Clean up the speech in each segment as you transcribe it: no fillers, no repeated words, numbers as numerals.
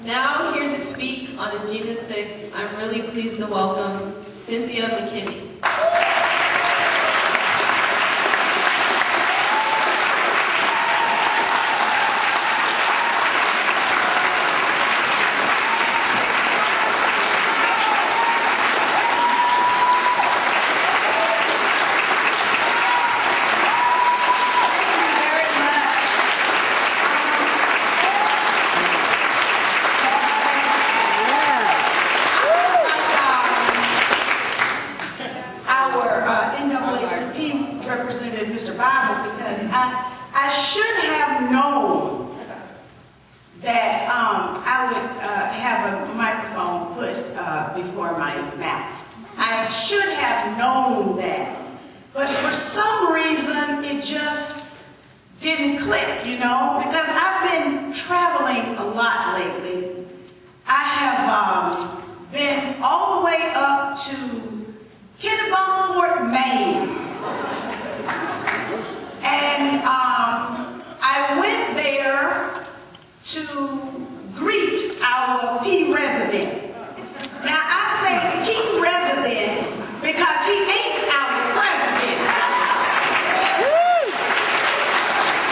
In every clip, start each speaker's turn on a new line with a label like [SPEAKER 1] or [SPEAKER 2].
[SPEAKER 1] Now here to speak on the Jena 6, I'm really pleased to welcome Cynthia McKinney.
[SPEAKER 2] Represented Mr. Bible, because I should have known that I would have a microphone put before my mouth. I should have known that, but for some reason it just didn't click, you know, because I've been traveling a lot lately. I have been all the way up to Kennebunkport, Maine. And I went there to greet our P resident. Now I say P resident because he ain't our president.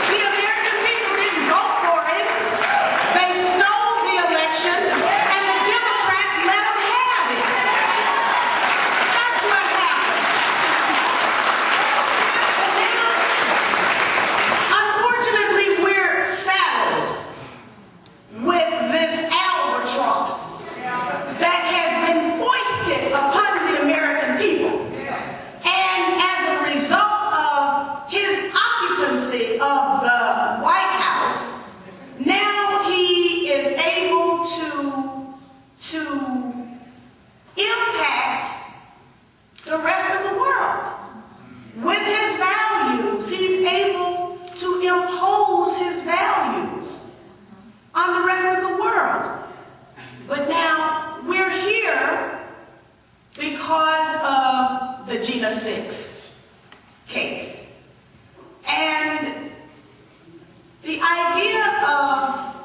[SPEAKER 2] The American people didn't vote for him. They stole the election and the Democrats let them have it. That's what happened. Unfortunately, we're saddled with this albatross that has been foisted upon the American people. And as a result of his occupancy of the White House, now he is able to impact the rest of the world. With his values, he's able to impose his values on the rest of the world. But now we're here because of the Jena 6 case. And the idea of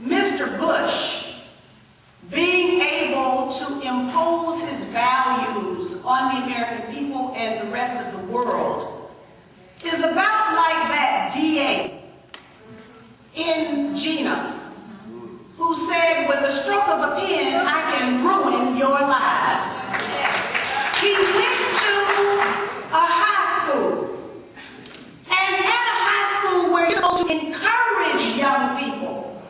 [SPEAKER 2] Mr. Bush being able to impose his values on the American people and the rest of the world is about like that DA in Jena who said, with the stroke of a pen, I can ruin your lives. He went to a high school, and at a high school where you're supposed to encourage young people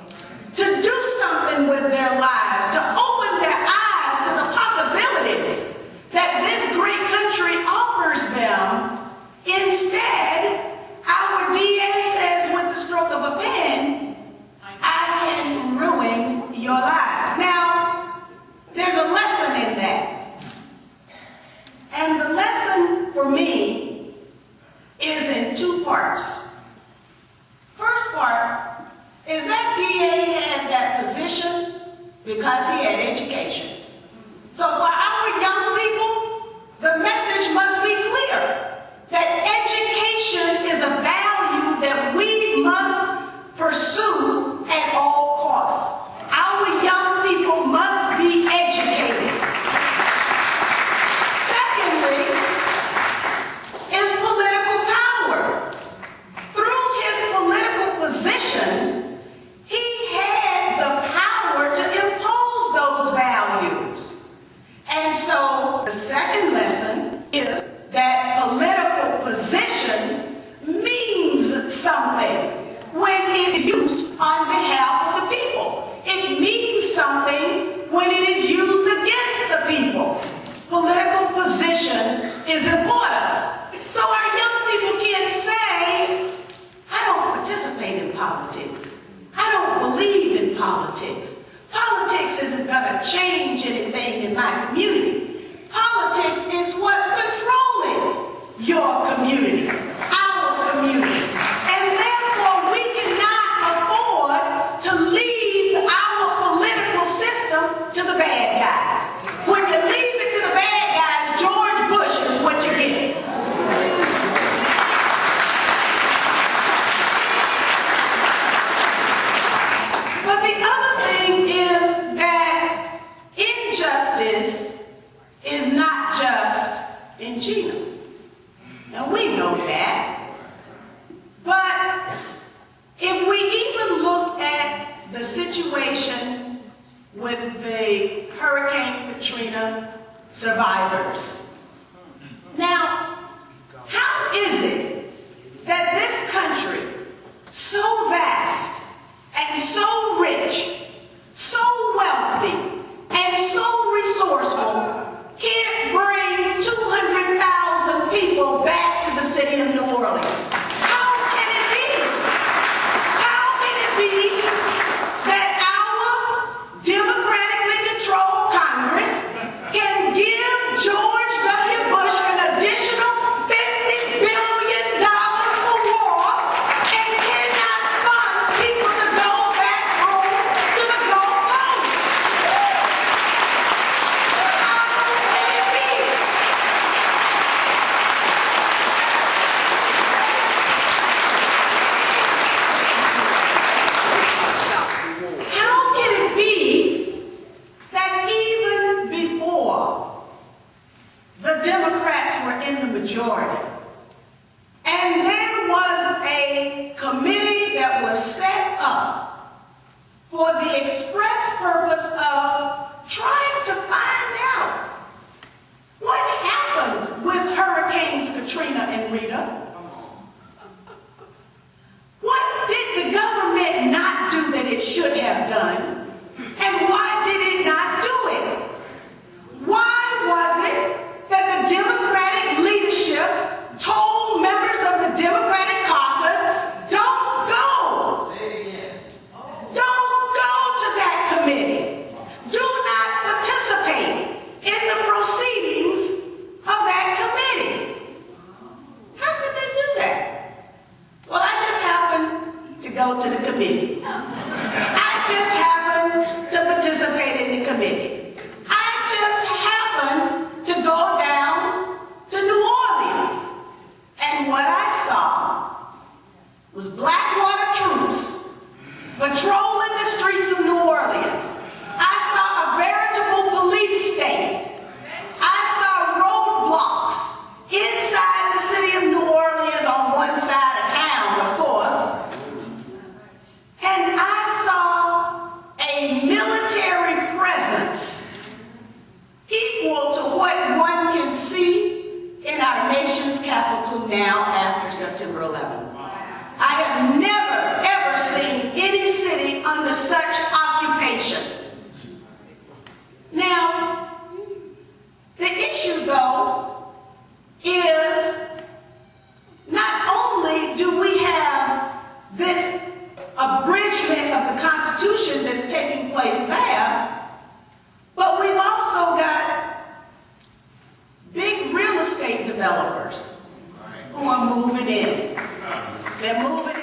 [SPEAKER 2] to do something with their lives, to open their eyes to the possibilities that this great country offers them. Instead, our DA says, with the stroke of a pen, I can ruin your lives. Now, there's a lesson in that. And the lesson for me is in two parts. First part is that DA had that position because he had education. So for our young people, the message must be clear that education is a value that we must pursue at all costs. Our young people must be educated. Secondly, is political power. Through his political position, he had the power to impose those values. And so the second lesson is that political position means something when it is used on behalf of the people. It means something when it is used against the people. Political position is important. So our young people can't say, I don't participate in politics. I don't believe in politics. Politics isn't going to change anything in my community. Politics is what's controlling your community, our community. And therefore, we cannot afford to leave our political system to the bad guys. When you leave it to the bad guys, George Bush is what you get. But the other thing is with the Hurricane Katrina survivors. Now, how is it that this country, so vast and so rich, so wealthy and so resourceful, can't bring 200,000 people back to the city of New Orleans? How can it be? How can it be that our democratically controlled Congress can give George W. Bush an additional $50 billion for war and cannot fund people to go back home to the Gulf Coast? How can it be? How can it be that even before the Democrats were in the majority, and there was a committee that was set up for the express purpose of trying to find out what happened with Hurricanes Katrina and Rita? What did the government not do that it should have done? And why did it not do it? Why was it that the Democratic leadership told members of the Democratic caucus, don't go? Don't go to that committee. Do not participate in the proceedings of that committee. How could they do that? Well, I just happened to go to the committee. I just happened to participate in the committee. I just happened to go down to New Orleans. And what I saw was Blackwater troops patrolling the streets of New Orleans. I saw a veritable police state. I saw roadblocks inside the city of New Orleans on one side of town, of course. And I saw a military presence equal to what one can see in our nation's capital now after September 11th. I have never, ever seen any city under such occupation. Now, the issue, though, is not only do we have this abridgment of the Constitution that's taking place there, but we've also got big real estate developers who are moving in. They're moving